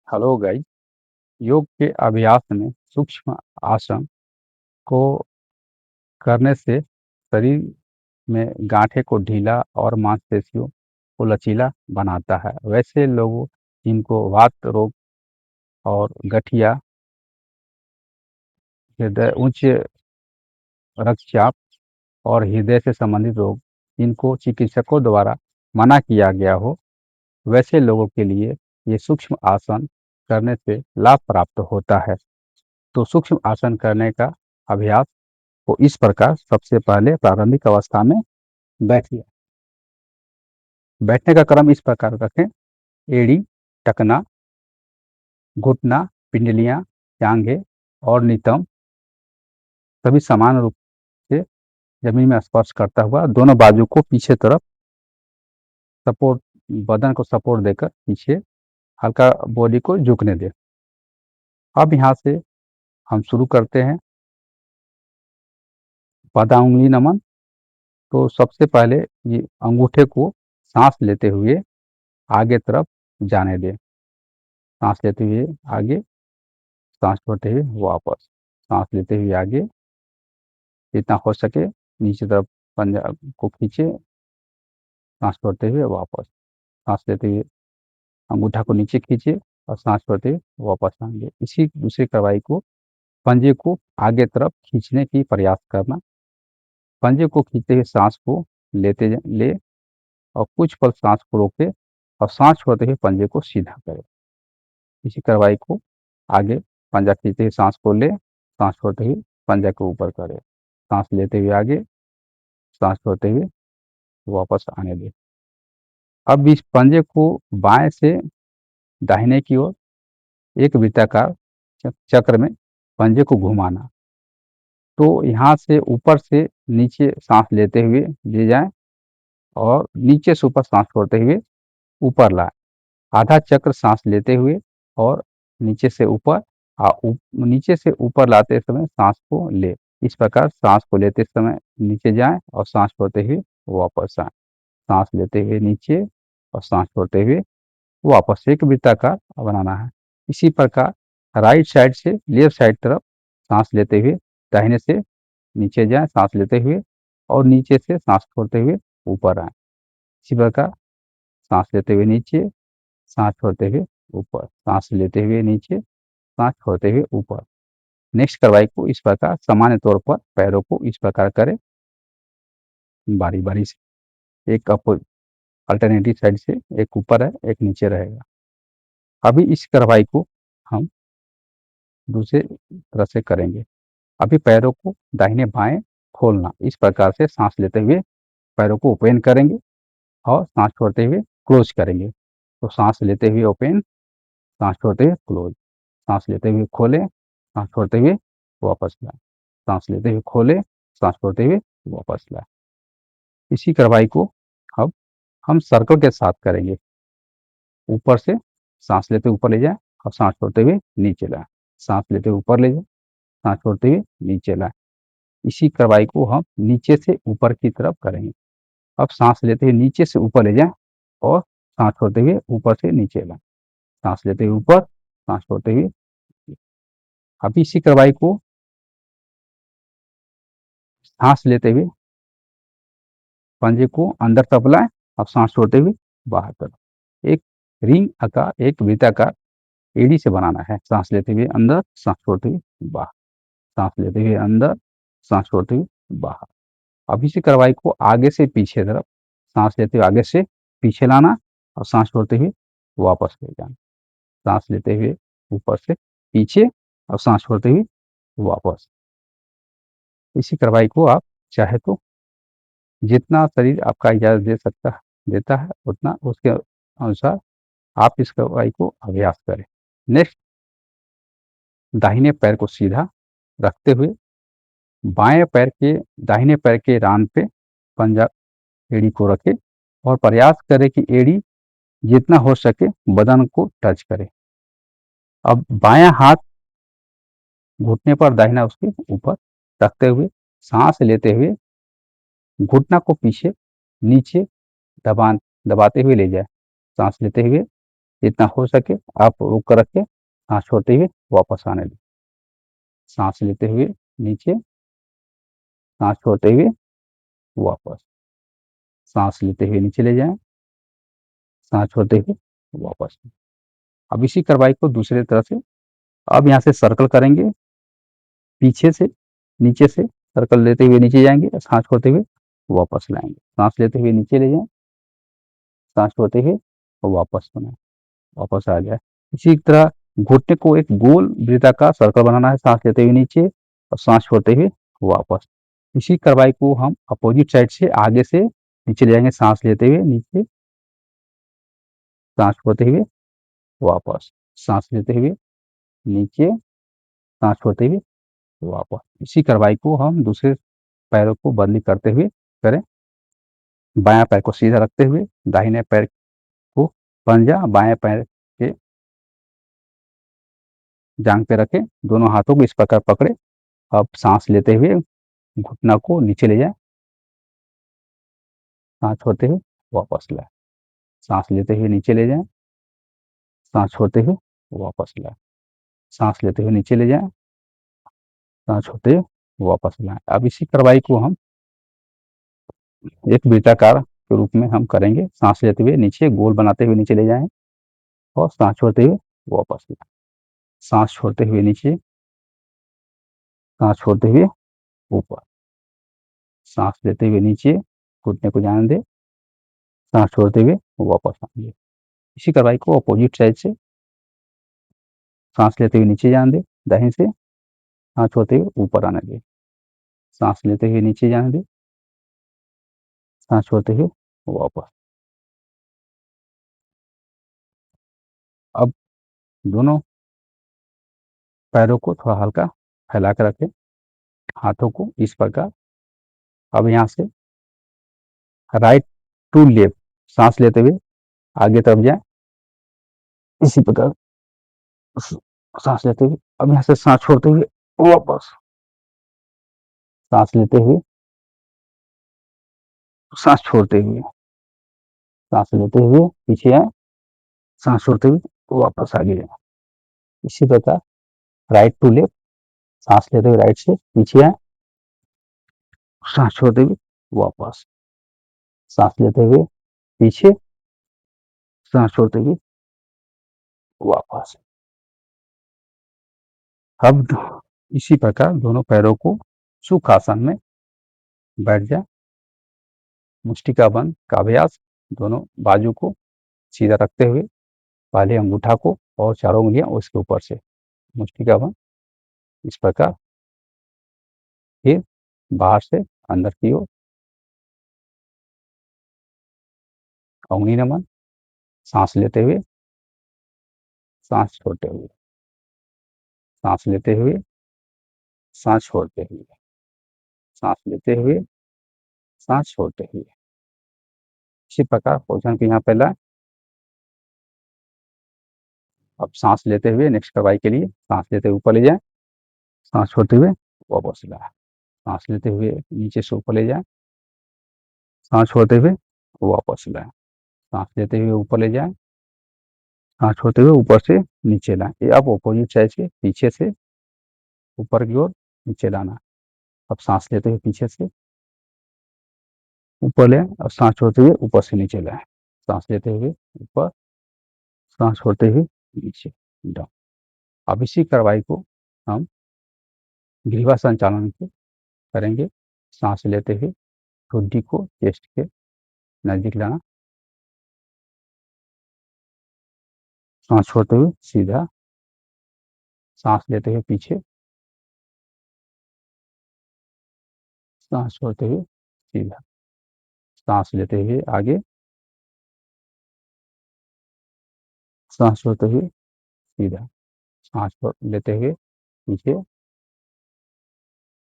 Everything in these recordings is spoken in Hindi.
Hello guys. योग के अभ्यास में सूक्ष्म आसन को करने से शरीर में गांठे को ढीला और मांसपेशियों को लचीला बनाता है। वैसे लोगों जिनको वात रोग और गठिया, हृदय उच्च रक्तचाप और हृदय से संबंधित रोग जिनको चिकित्सकों द्वारा मना किया गया हो, वैसे लोगों के लिए ये सूक्ष्म आसन करने से लाभ प्राप्त होता है। तो सूक्ष्म आसन करने का अभ्यास को इस प्रकार सबसे पहले प्रारंभिक अवस्था में बैठिए। बैठने का क्रम इस प्रकार रखें: एड़ी, टखना, घुटना, पिंडलियां, जांघें और नितंब सभी समान रूप से जमीन में स्पर्श करता हुआ दोनों बाजू को पीछे तरफ सपोर्ट, बदन को सपोर्ट देकर पीछे हल्का बॉडी को झुकने दें। अब यहाँ से हम शुरू करते हैं बादाम उंगली नमन। तो सबसे पहले ये अंगूठे को सांस लेते हुए आगे तरफ जाने दें। सांस लेते हुए आगे, सांस छोड़ते हुए वापस, सांस लेते हुए आगे, जितना हो सके नीचे तरफ पंजा को खींचे, सांस छोड़ते हुए वापस, सांस लेते हुए अंगूठा को नीचे खींचे और सांस छोड़ते हुए वापस आएंगे। इसी दूसरी कार्रवाई को पंजे को आगे तरफ खींचने की प्रयास करना। पंजे को खींचते हुए सांस को ले और कुछ पल सांस को रोके और सांस छोड़ते हुए पंजे को सीधा करें। इसी कार्रवाई को आगे पंजा खींचते हुए सांस को ले, सांस छोड़ते हुए पंजा को ऊपर करें, सांस लेते हुए आगे, सांस छोड़ते हुए वापस आने दें। अब इस पंजे को बाएं से दाहिने की ओर एक वृत्ताकार चक्र में पंजे को घुमाना। तो यहाँ से ऊपर से नीचे सांस लेते हुए ले जाएं और नीचे से ऊपर सांस छोड़ते हुए ऊपर लाएं। आधा चक्र सांस लेते हुए और नीचे से ऊपर, नीचे से ऊपर लाते समय सांस को ले। इस प्रकार सांस को लेते समय नीचे जाएं और सांस छोड़ते हुए वापस आए। सांस लेते हुए नीचे और सांस छोड़ते हुए वापस एक वृत्ताकार बनाना है। इसी प्रकार राइट साइड से लेफ्ट साइड तरफ सांस लेते हुए दाहिने से नीचे जाएं, सांस लेते हुए और नीचे से सांस छोड़ते हुए ऊपर आए। इसी प्रकार सांस लेते हुए नीचे, सांस छोड़ते हुए ऊपर, सांस लेते हुए नीचे, सांस छोड़ते हुए ऊपर। नेक्स्ट कार्रवाई को इस प्रकार सामान्य तौर पर पैरों को इस प्रकार करें, बारी बारी से। एक अल्टरनेटिव साइड से, एक ऊपर है एक नीचे रहेगा। अभी इस कार्रवाई को हम दूसरे तरह से करेंगे। अभी पैरों को दाहिने बाएं खोलना, इस प्रकार से सांस लेते हुए पैरों को ओपन करेंगे और सांस छोड़ते हुए क्लोज करेंगे। तो सांस लेते हुए ओपन, सांस छोड़ते हुए क्लोज, सांस लेते हुए खोले, सांस छोड़ते हुए वापस लाए, सांस लेते हुए खोले, सांस छोड़ते हुए वापस लाए। इसी कार्रवाई को अब हम सर्कल के साथ करेंगे। ऊपर से सांस लेते ऊपर ले जाए और सांस छोड़ते हुए नीचे लाए, सांस लेते ऊपर ले जाए, सांस छोड़ते हुए नीचे लाए। इसी कार्रवाई को हम नीचे से ऊपर की तरफ करेंगे। अब सांस लेते हुए नीचे से ऊपर ले जाए और सांस छोड़ते हुए ऊपर से नीचे लाए, सांस लेते हुए ऊपर, सांस छोड़ते हुए। अभी इसी कार्रवाई को सांस लेते हुए पंजे को अंदर तरफ लाएं और सांस छोड़ते हुए बाहर तरफ। एक रिंग आकार, एक वृत्ताकार एड़ी से बनाना है। सांस लेते हुए अंदर, सांस छोड़ते हुए बाहर, सांस लेते हुए अंदर, सांस छोड़ते हुए बाहर। अब इसी कार्रवाई को आगे से पीछे तरफ, सांस लेते हुए आगे से पीछे लाना और सांस छोड़ते हुए वापस ले जाना, सांस लेते हुए ऊपर से पीछे और सांस छोड़ते हुए वापस। इसी कार्रवाई को आप चाहे तो जितना शरीर आपका इजाजत देता है उतना, उसके अनुसार आप इस कार्रवाई को अभ्यास करें। नेक्स्ट, दाहिने पैर को सीधा रखते हुए बाएं पैर के दाहिने पैर के रान पे पंजा एड़ी को रखें और प्रयास करें कि एड़ी जितना हो सके बदन को टच करे। अब बायां हाथ घुटने पर, दाहिना उसके ऊपर रखते हुए सांस लेते हुए घुटना को पीछे नीचे दबाते हुए ले जाए। सांस लेते हुए जितना हो सके आप रोक कर रखें, सांस छोड़ते हुए वापस आने दें। सांस लेते हुए नीचे, सांस छोड़ते हुए वापस, सांस लेते हुए नीचे ले जाएं, सांस छोड़ते हुए वापस। अब इसी कार्रवाई को दूसरे तरह से, अब यहाँ से सर्कल करेंगे, पीछे से नीचे से सर्कल लेते हुए नीचे जाएंगे, सांस छोड़ते हुए वापस लाएंगे, सांस लेते हुए नीचे ले जाएं, सांस छोड़ते हुए वापस बनाए, वापस आ जाए। इसी तरह घुटने को एक गोल वृत्ताकार सर्कल बनाना है, सांस लेते हुए नीचे और सांस छोड़ते हुए वापस। इसी कार्रवाई को हम अपोजिट साइड से आगे से नीचे ले जाएंगे, सांस लेते हुए नीचे, सांस छोड़ते हुए वापस, सांस लेते हुए नीचे, सांस छोड़ते हुए वापस। इसी कार्रवाई को हम दूसरे पैरों को बदली करते हुए करें। बायां पैर को सीधा रखते हुए दाहिने पैर को पंजा बाएं पैर के जांग पे रखें, दोनों हाथों को इस प्रकार पकड़े। अब सांस लेते हुए घुटना को नीचे ले जाए, सांस छोड़ते हुए वापस लाए, सांस लेते हुए नीचे ले जाए, सांस छोड़ते हुए वापस लाए, सांस लेते हुए नीचे ले जाए, सांस छोड़ते हुए वापस लाए। अब इसी कार्रवाई को हम एक वृत्ताकार के रूप में हम करेंगे, सांस लेते हुए नीचे गोल बनाते हुए नीचे ले जाएं और सांस छोड़ते हुए वापस लाए, सांस छोड़ते हुए नीचे, सांस छोड़ते हुए ऊपर, सांस लेते हुए नीचे, घुटने को जाने दें, सांस छोड़ते हुए वापस आएंगे। इसी कार्रवाई को अपोजिट साइड से सांस लेते हुए नीचे जाने दें, दाहिने से सांस छोड़ते हुए ऊपर आने दें, सांस लेते हुए नीचे जाने दें, सांस छोड़ते हुए वापस। अब दोनों पैरों को थोड़ा हल्का फैला कर रखें, हाथों को इस प्रकार। अब यहाँ से राइट टू लेफ्ट, सांस लेते हुए आगे तरफ जाए, इसी प्रकार सांस लेते हुए। अब यहाँ से सांस छोड़ते हुए वापस, सांस लेते हुए, सांस छोड़ते हुए, सांस लेते हुए पीछे आए, सांस छोड़ते हुए वापस आगे जाए। इसी प्रकार राइट टू लेफ्ट, सांस लेते हुए राइट से पीछे आए, सांस छोड़ते हुए वापस, सांस लेते हुए पीछे, सांस छोड़ते हुए वापस। अब इसी प्रकार दोनों पैरों को सुखासन में बैठ जाए, मुष्टिका बंद का अभ्यास। दोनों बाजू को सीधा रखते हुए पहले अंगूठा को और चारों उंगलियां उसके ऊपर से मुष्टिका बंद, इस प्रकार। फिर बाहर से अंदर की ओर अंगुली नमन, सांस लेते हुए, सांस छोड़ते हुए, सांस लेते हुए, सांस छोड़ते हुए, सांस लेते हुए, सांस छोड़ते हुए। इसी प्रकार पोषण को यहाँ पे लाए। अब सांस लेते हुए नेक्स्ट कार्रवाई के लिए सांस लेते हुए ऊपर ले जाए, सांस छोड़ते हुए वापस लाए, सांस लेते हुए नीचे से ऊपर ले जाए, सांस छोड़ते हुए वापस लाए, सांस लेते हुए ऊपर ले जाए, सांस छोड़ते हुए ऊपर से नीचे लाए। ये अब अपोजिट साइड से पीछे से ऊपर की ओर नीचे लाना। अब सांस लेते हुए पीछे से ऊपर ले और सांस छोड़ते हुए ऊपर से नीचे लाए, सांस लेते हुए ऊपर, सांस छोड़ते हुए नीचे डाउन। अब इसी कार्रवाई को हम ग्रीवा संचालन को करेंगे, सांस लेते हुए ठुड्डी को चेस्ट के नजदीक लाना, सांस छोड़ते हुए सीधा, सांस लेते हुए पीछे, सांस छोड़ते हुए सीधा, सांस लेते हुए आगे, सांस छोड़ते हुए सीधा, सांस लेते हुए पीछे,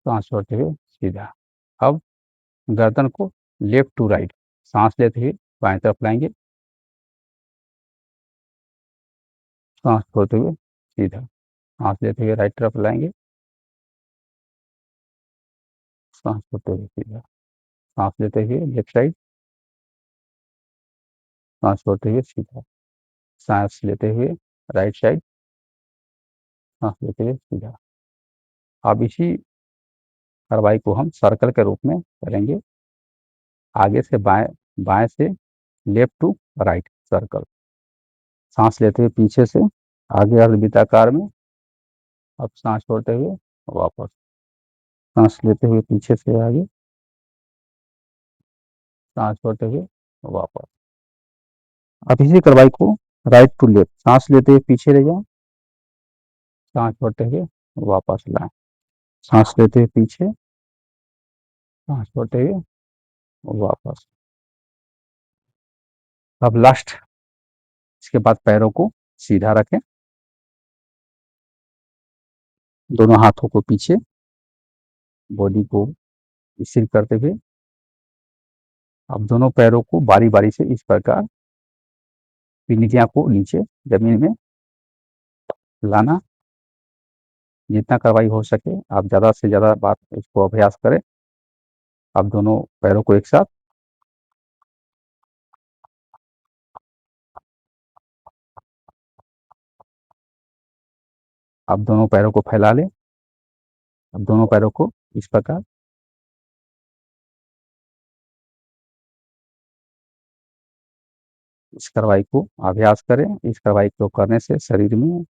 सांस छोड़ते हुए सीधा। अब गर्दन को लेफ्ट टू राइट, सांस लेते हुए बाएं तरफ लाएंगे, सांस छोड़ते हुए सीधा, सांस लेते हुए राइट तरफ लाएंगे, सांस छोड़ते हुए सीधा, सांस लेते हुए लेफ्ट साइड, सांस छोड़ते हुए सीधा, सांस लेते हुए राइट साइड, सांस लेते हुए सीधा। अब इसी कार्रवाई को हम सर्कल के रूप में करेंगे। आगे से बाएं, बाएं से लेफ्ट टू राइट सर्कल। सांस लेते हुए पीछे से आगे अर्धवृत्ताकार में, अब सांस छोड़ते हुए वापस, सांस लेते हुए पीछे से आगे, सांस छोड़ते हुए वापस। अब इसी कार्रवाई को राइट टू लेफ्ट, सांस लेते हुए पीछे ले जाएं, सांस छोड़ते हुए वापस लाएं, सांस लेते हुए पीछे, सांस छोड़ते हुए वापस। अब लास्ट, इसके बाद पैरों को सीधा रखें, दोनों हाथों को पीछे, बॉडी को स्थिर करते हुए अब दोनों पैरों को बारी बारी से इस प्रकार पिंडियां को नीचे जमीन में लाना। जितना कार्रवाई हो सके आप ज़्यादा से ज़्यादा बार इसको अभ्यास करें। अब दोनों पैरों को एक साथ, अब दोनों पैरों को फैला लें, अब दोनों पैरों को इस प्रकार, इस कार्रवाई को अभ्यास करें। इस कार्रवाई को करने से शरीर में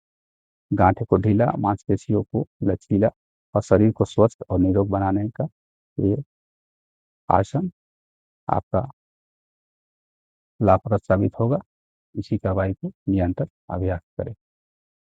गांठों को ढीला, मांसपेशियों को लचीला और शरीर को स्वस्थ और निरोग बनाने का ये आसन आपका लाभप्रद साबित होगा। इसी कार्रवाई को निरंतर अभ्यास करें।